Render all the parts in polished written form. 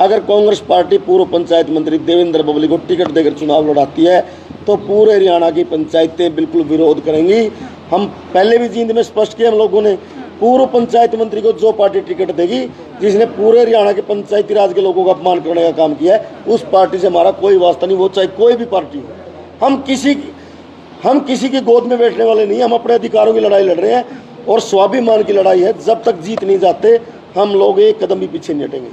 अगर कांग्रेस पार्टी पूर्व पंचायत मंत्री देवेंद्र बबली को टिकट देकर चुनाव लड़ाती है तो पूरे हरियाणा की पंचायतें बिल्कुल विरोध करेंगी। हम पहले भी जींद में स्पष्ट किया हम लोगों ने, पूर्व पंचायत मंत्री को जो पार्टी टिकट देगी जिसने पूरे हरियाणा के पंचायती राज के लोगों का अपमान करने का काम किया है, उस पार्टी से हमारा कोई वास्ता नहीं, वो चाहे कोई भी पार्टी हो। हम किसी की गोद में बैठने वाले नहीं, हम अपने अधिकारों की लड़ाई लड़ रहे हैं और स्वाभिमान की लड़ाई है। जब तक जीत नहीं जाते हम लोग एक कदम भी पीछे नहीं हटेंगे।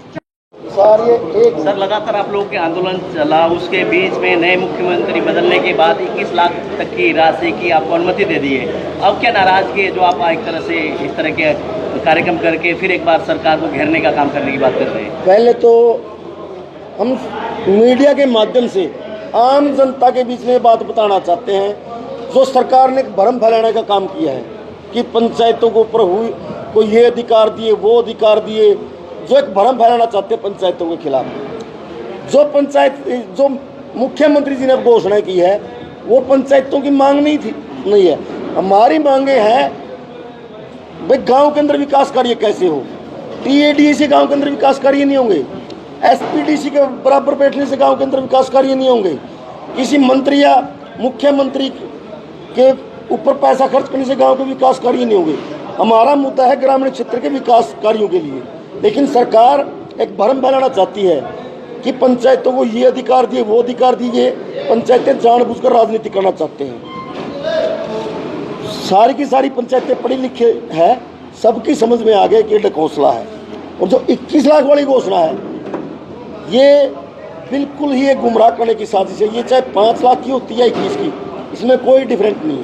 सर, लगातार आप लोगों के आंदोलन चला, उसके बीच में नए मुख्यमंत्री बदलने के बाद 21 लाख तक की राशि की आपको अनुमति दे दी है। अब क्या नाराजगी है जो आप एक तरह से इस तरह के कार्यक्रम करके फिर एक बार सरकार को घेरने का काम करने की बात कर रहे हैं? पहले तो हम मीडिया के माध्यम से आम जनता के बीच में बात बताना चाहते हैं, जो सरकार ने भ्रम फैलाने का काम किया है कि पंचायतों को ऊपर हुई को ये अधिकार दिए वो अधिकार दिए, जो एक भ्रम फैलाना चाहते हैं पंचायतों के खिलाफ। जो मुख्यमंत्री जी ने घोषणा की है वो पंचायतों की मांग नहीं है। हमारी मांगे हैं भाई गांव के अंदर विकास कार्य कैसे हो, टीएडीए से गांव के अंदर विकास कार्य नहीं होंगे, एसपीडीसी के बराबर बैठने से गांव के अंदर विकास कार्य नहीं होंगे, किसी मंत्री या मुख्यमंत्री के ऊपर पैसा खर्च करने से गांव के विकास कार्य नहीं होंगे। हमारा मुद्दा है ग्रामीण क्षेत्र के विकास कार्यों के लिए। लेकिन सरकार एक भ्रम फैलाना चाहती है कि पंचायतों को ये अधिकार दिए वो अधिकार दिए, पंचायतें जानबूझकर राजनीति करना चाहते हैं। सारी की सारी पंचायतें पढ़ी लिखी है, सबकी समझ में आ गया कि ये घोषणा है। और जो 21 लाख वाली घोषणा है ये बिल्कुल ही एक गुमराह करने की साजिश है। ये चाहे 5 लाख की होती है 21 की, इसमें कोई डिफरेंट नहीं है,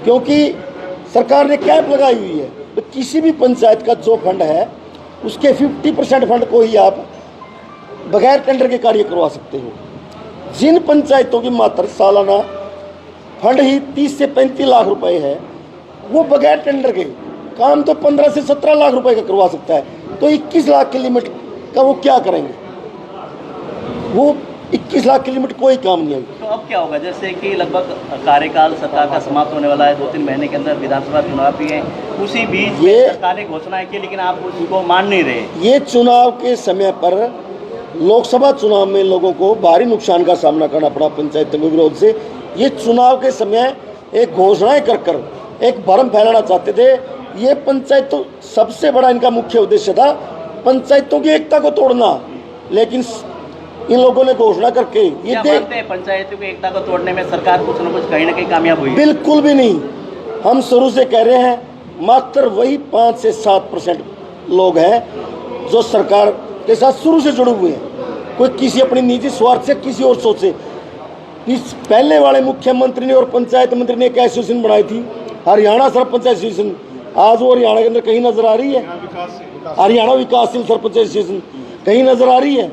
क्योंकि सरकार ने कैप लगाई हुई है। तो किसी भी पंचायत का जो फंड है उसके 50% फंड को ही आप बगैर टेंडर के कार्य करवा सकते हो। जिन पंचायतों की मात्र सालाना फंड ही 30 से 35 लाख रुपए है, वो बगैर टेंडर के काम तो 15 से 17 लाख रुपए का करवा सकता है। तो 21 लाख की लिमिट का वो क्या करेंगे? वो 21 लाख की लिमिट कोई काम नहीं आएगी। तो अब क्या होगा? जैसे कि लगभग कार्यकाल सरकार का समाप्त होने वाला है, 2-3 महीने के अंदर विधानसभा चुनाव भी है, उसी बीच ये सरकार ने घोषणा की लेकिन आप उनको मान नहीं रहे। ये चुनाव के समय पर लोकसभा चुनाव में लोगों को भारी नुकसान का सामना करना पड़ा पंचायतों के विरोध से। ये चुनाव के समय एक घोषणाएं कर एक भ्रम फैलाना चाहते थे। ये पंचायतों सबसे बड़ा इनका मुख्य उद्देश्य था पंचायतों की एकता को तोड़ना। लेकिन इन लोगों ने घोषणा करके ये मानते हैं पंचायतों की एकता को तोड़ने में सरकार कुछ न कुछ कहीं ना कहीं कामयाब हुई? बिल्कुल भी नहीं। हम शुरू से कह रहे हैं मात्र वही 5 से 7% लोग हैं जो सरकार के साथ शुरू से जुड़े हुए हैं। कोई किसी अपनी निजी स्वार्थ से किसी और सोच से। इस पहले वाले मुख्यमंत्री ने और पंचायत मंत्री ने एक एसोसिएशन बनाई थी, हरियाणा सरपंच एसोसिएशन। आज वो हरियाणा के अंदर कहीं नजर आ रही है? हरियाणा विकासशील सरपंच एसोसिएशन कहीं नजर आ रही है?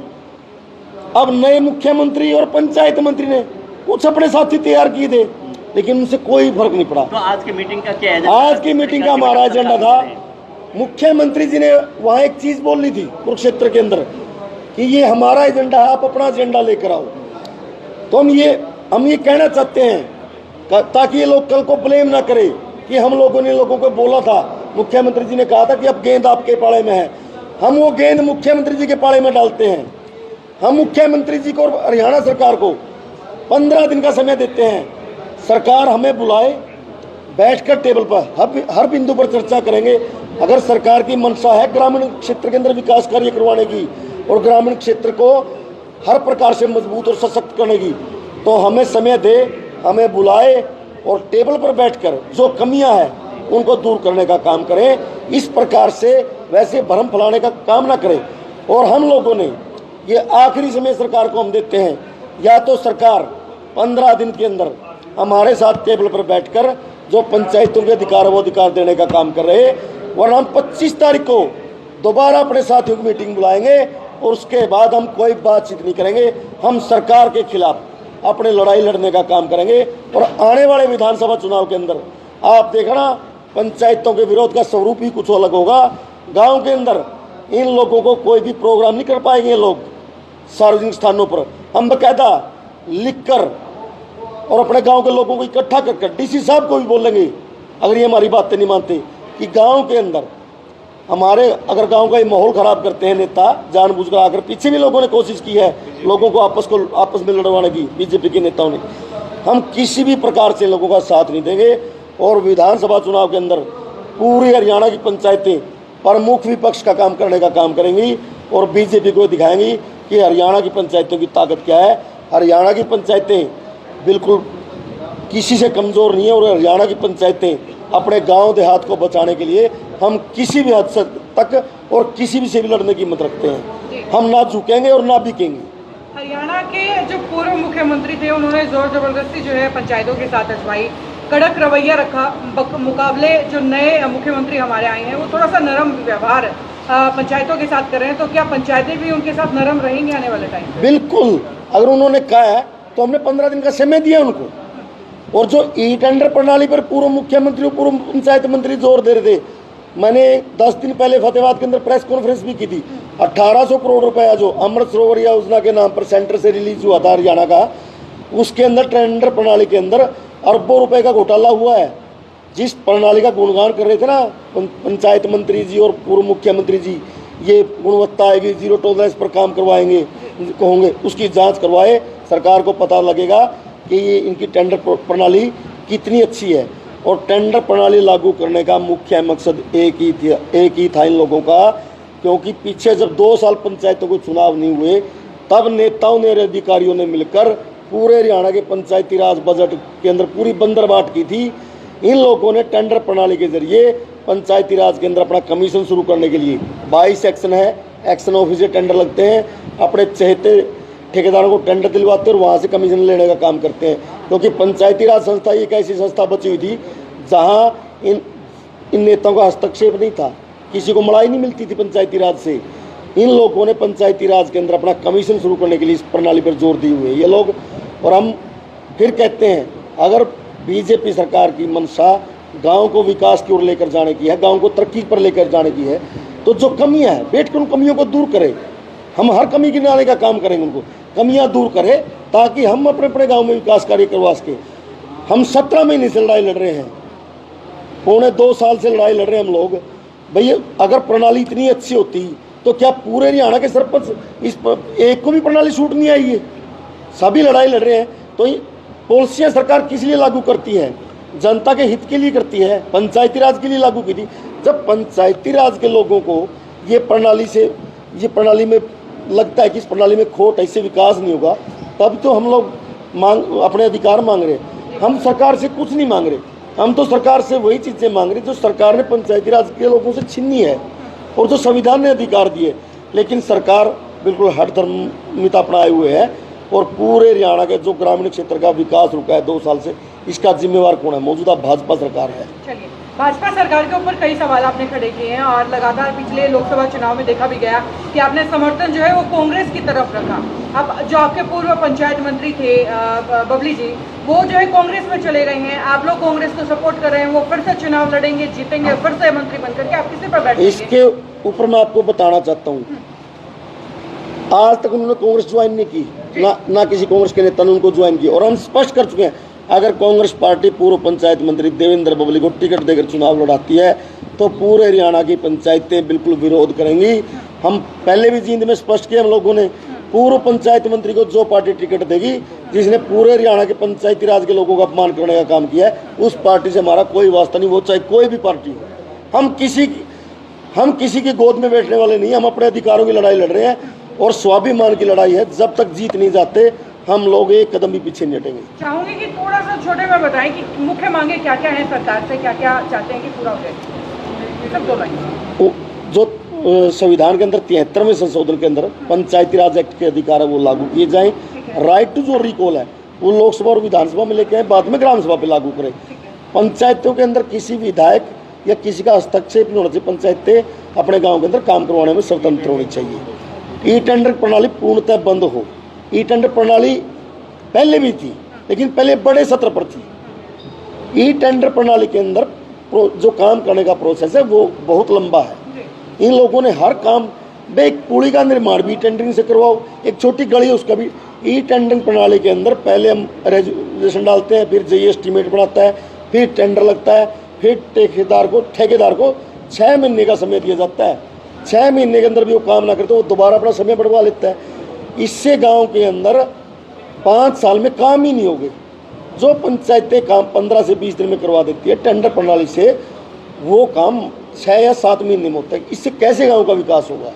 अब नए मुख्यमंत्री और पंचायत मंत्री ने कुछ अपने साथी तैयार किए थे, लेकिन उनसे कोई फर्क नहीं पड़ा। तो आज की मीटिंग का क्या है? आज की मीटिंग का हमारा एजेंडा था, मुख्यमंत्री जी ने वहाँ एक चीज बोलनी थी कुरुक्षेत्र के अंदर कि ये हमारा एजेंडा है, आप अपना एजेंडा लेकर आओ। तो हम ये कहना चाहते हैं ताकि ये लोग कल को ब्लेम ना करें कि हम लोगों ने लोगों को बोला था, मुख्यमंत्री जी ने कहा था कि अब गेंद आपके पाले में है। हम वो गेंद मुख्यमंत्री जी के पाले में डालते हैं। हम मुख्यमंत्री जी को और हरियाणा सरकार को 15 दिन का समय देते हैं। सरकार हमें बुलाए, बैठकर टेबल पर हर बिंदु पर चर्चा करेंगे। अगर सरकार की मंशा है ग्रामीण क्षेत्र के अंदर विकास कार्य करवाने की और ग्रामीण क्षेत्र को हर प्रकार से मजबूत और सशक्त करने की, तो हमें समय दे, हमें बुलाए और टेबल पर बैठकर जो कमियां हैं उनको दूर करने का काम करें। इस प्रकार से वैसे भ्रम फैलाने का काम ना करें। और हम लोगों ने ये आखिरी समय सरकार को हम देते हैं, या तो सरकार 15 दिन के अंदर हमारे साथ टेबल पर बैठकर जो पंचायतों के अधिकार वो अधिकार देने का काम कर रहे, वरना हम 25 तारीख को दोबारा अपने साथियों की मीटिंग बुलाएंगे और उसके बाद हम कोई बातचीत नहीं करेंगे। हम सरकार के खिलाफ अपने लड़ाई लड़ने का काम करेंगे। और आने वाले विधानसभा चुनाव के अंदर आप देखना पंचायतों के विरोध का स्वरूप ही कुछ अलग होगा। गाँव के अंदर इन लोगों को कोई भी प्रोग्राम नहीं कर पाएंगे लोग सार्वजनिक स्थानों पर। हम बकायदा लिखकर और अपने गांव के लोगों को इकट्ठा कर डीसी साहब को भी बोलेंगे, अगर ये हमारी बातें नहीं मानते, कि गांव के अंदर हमारे अगर गांव का ये माहौल खराब करते हैं नेता जानबूझकर आकर, पीछे भी लोगों ने कोशिश की है लोगों को आपस में लड़वाने की, बीजेपी के नेताओं ने। हम किसी भी प्रकार से लोगों का साथ नहीं देंगे और विधानसभा चुनाव के अंदर पूरी हरियाणा की पंचायतें प्रमुख विपक्ष का काम करने का काम करेंगी और बीजेपी को दिखाएंगी कि हरियाणा की पंचायतों की ताकत क्या है। हरियाणा की पंचायतें बिल्कुल किसी से कमज़ोर नहीं है और हरियाणा की पंचायतें अपने गांव देहात को बचाने के लिए हम किसी भी हद तक और किसी भी से भी लड़ने की हिम्मत रखते हैं। हम ना झुकेंगे और ना बिकेंगे। हरियाणा के जो पूर्व मुख्यमंत्री थे उन्होंने जोर जबरदस्ती जो है पंचायतों के साथ अजमाई, कड़क रवैया रखा, मुकाबले जो नए मुख्यमंत्री हमारे आए हैं वो थोड़ा सा नरम व्यवहार पंचायतों के साथ कर रहे हैं। तो क्या पंचायतें भी उनके साथ नरम रहेंगी आने वाले टाइम? बिल्कुल, अगर उन्होंने कहा है तो हमने 15 दिन का समय दिया उनको। और जो ई टेंडर प्रणाली पर पूर्व मुख्यमंत्री और पूर्व पंचायत मंत्री जोर दे रहे थे, मैंने 10 दिन पहले फतेहाबाद के अंदर प्रेस कॉन्फ्रेंस भी की थी। 1800 करोड़ रुपया जो अमृत सरोवर योजना के नाम पर सेंटर से रिलीज हुआ था हरियाणा का, उसके अंदर टेंडर प्रणाली के अंदर अरबों रुपए का घोटाला हुआ है। जिस प्रणाली का गुणगान कर रहे थे ना पंचायत मंत्री जी और पूर्व मुख्यमंत्री जी, ये गुणवत्ता आएगी, जीरो टॉलरेंस पर काम करवाएंगे होंगे, उसकी जांच करवाए। सरकार को पता लगेगा कि ये इनकी टेंडर प्रणाली कितनी अच्छी है। और टेंडर प्रणाली लागू करने का मुख्य मकसद एक ही था इन लोगों का, क्योंकि पीछे जब 2 साल पंचायतों को चुनाव नहीं हुए तब नेताओं ने, अधिकारियों ने मिलकर पूरे हरियाणा के पंचायती राज बजट के अंदर पूरी बंदरबाट की थी। इन लोगों ने टेंडर प्रणाली के जरिए पंचायती राज के अंदर अपना कमीशन शुरू करने के लिए 22 एक्शन है, एक्शन ऑफिस से टेंडर लगते हैं, अपने चहेते ठेकेदारों को टेंडर दिलवाते हैं और वहाँ से कमीशन लेने का काम करते हैं। क्योंकि पंचायती राज संस्था एक ऐसी संस्था बची हुई थी जहाँ इन नेताओं का हस्तक्षेप नहीं था, किसी को मलाई नहीं मिलती थी पंचायती राज से। इन लोगों ने पंचायती राज के अंदर अपना कमीशन शुरू करने के लिए इस प्रणाली पर जोर दिए हुए ये लोग। और हम फिर कहते हैं, अगर बीजेपी सरकार की मंशा गांव को विकास की ओर लेकर जाने की है, गांव को तरक्की पर लेकर जाने की है, तो जो कमियां हैं बैठ कर उन कमियों को दूर करें। हम हर कमी गिनाने का काम करेंगे, उनको कमियां दूर करें ताकि हम अपने अपने गाँव में विकास कार्य करवा सके। हम 17 महीने से लड़ाई लड़ रहे हैं, पौने 2 साल से लड़ाई लड़ रहे हैं हम लोग। भैया अगर प्रणाली इतनी अच्छी होती तो क्या पूरे हरियाणा के सरपंच इस एक को भी प्रणाली छूट नहीं आई है? सभी लड़ाई लड़ रहे हैं। तो ये पॉलिसियाँ सरकार किस लिए लागू करती है? जनता के हित के लिए करती है, पंचायती राज के लिए लागू की थी। जब पंचायती राज के लोगों को ये प्रणाली में लगता है कि इस प्रणाली में खोट है, इससे विकास नहीं होगा, तब तो हम लोग अपने अधिकार मांग रहे हैं। हम सरकार से कुछ नहीं मांग रहे, हम तो सरकार से वही चीज़ें मांग रहे जो सरकार ने पंचायती राज के लोगों से छीनी है और जो संविधान ने अधिकार दिए। लेकिन सरकार बिल्कुल हठधर्मिता अपनाए हुए है और पूरे हरियाणा के जो ग्रामीण क्षेत्र का विकास रुका है 2 साल से, इसका जिम्मेवार कौन है? मौजूदा भाजपा सरकार है। चलिए, भाजपा सरकार के ऊपर कई सवाल आपने खड़े किए हैं और लगातार पिछले लोकसभा चुनाव में देखा भी गया कि आपने समर्थन जो है वो कांग्रेस की तरफ रखा। अब जो आपके पूर्व पंचायत मंत्री थे बबली जी, वो जो है कांग्रेस में चले गए हैं, आप लोग कांग्रेस को सपोर्ट कर रहे हैं, वो फिर से चुनाव लड़ेंगे, जीतेंगे, फिर से मंत्री बनकर के आप किसी पर बैठेंगे? इसके ऊपर मैं आपको बताना चाहता हूँ, आज तक उन्होंने कांग्रेस ज्वाइन नहीं की, ना किसी कांग्रेस के नेता ने उनको ज्वाइन की। और हम स्पष्ट कर चुके हैं, अगर कांग्रेस पार्टी पूर्व पंचायत मंत्री देवेंद्र बबली को टिकट देकर चुनाव लड़ाती है तो पूरे हरियाणा की पंचायतें बिल्कुल विरोध करेंगी। हम पहले भी जींद में स्पष्ट किया, हम लोगों ने पूर्व पंचायत मंत्री को जो पार्टी टिकट देगी, जिसने पूरे हरियाणा के पंचायती राज के लोगों का अपमान करने का काम किया है, उस पार्टी से हमारा कोई वास्ता नहीं, वो चाहे कोई भी पार्टी हो। हम किसी की गोद में बैठने वाले नहीं, हम अपने अधिकारों की लड़ाई लड़ रहे हैं और स्वाभिमान की लड़ाई है। जब तक जीत नहीं जाते हम लोग एक कदम भी पीछे नहीं हटेंगे। चाहूंगी कि थोड़ा सा छोटे में बताएं कि मुख्य मांगे क्या क्या है सरकार से, क्या क्या चाहते हैं कि पूरा हो जाए, सब 2 लाइन। जो संविधान के अंदर 73वें संशोधन के अंदर पंचायती राज एक्ट के अधिकार है वो लागू किए जाएं। राइट टू जो रिकॉल है वो लोकसभा और विधानसभा में लेके आए, बाद में ग्राम सभा पे लागू करें। पंचायतों के अंदर किसी विधायक या किसी का हस्तक्षेप नहीं होना चाहिए। पंचायतें अपने गाँव के अंदर काम करवाने में स्वतंत्र होनी चाहिए। ई टेंडर प्रणाली पूर्णतः बंद हो। ई टेंडर प्रणाली पहले भी थी, लेकिन पहले बड़े सत्र पर थी। ई टेंडर प्रणाली के अंदर जो काम करने का प्रोसेस है वो बहुत लंबा है। इन लोगों ने हर काम, एक पुली का निर्माण भी टेंडरिंग से करवाओ, एक छोटी गली है उसका भी। ई टेंडरिंग प्रणाली के अंदर पहले हम रेजुलेशन डालते हैं, फिर जेई एस्टीमेट बनाता है, फिर टेंडर लगता है, फिर ठेकेदार को 6 महीने का समय दिया जाता है। 6 महीने के अंदर भी वो काम ना करे तो वो दोबारा अपना समय बढ़वा लेता है। इससे गांव के अंदर 5 साल में काम ही नहीं होगे। जो पंचायतें काम 15 से 20 दिन में करवा देती है टेंडर प्रणाली से, वो काम 6 या 7 महीने में होता है। इससे कैसे गांव का विकास होगा?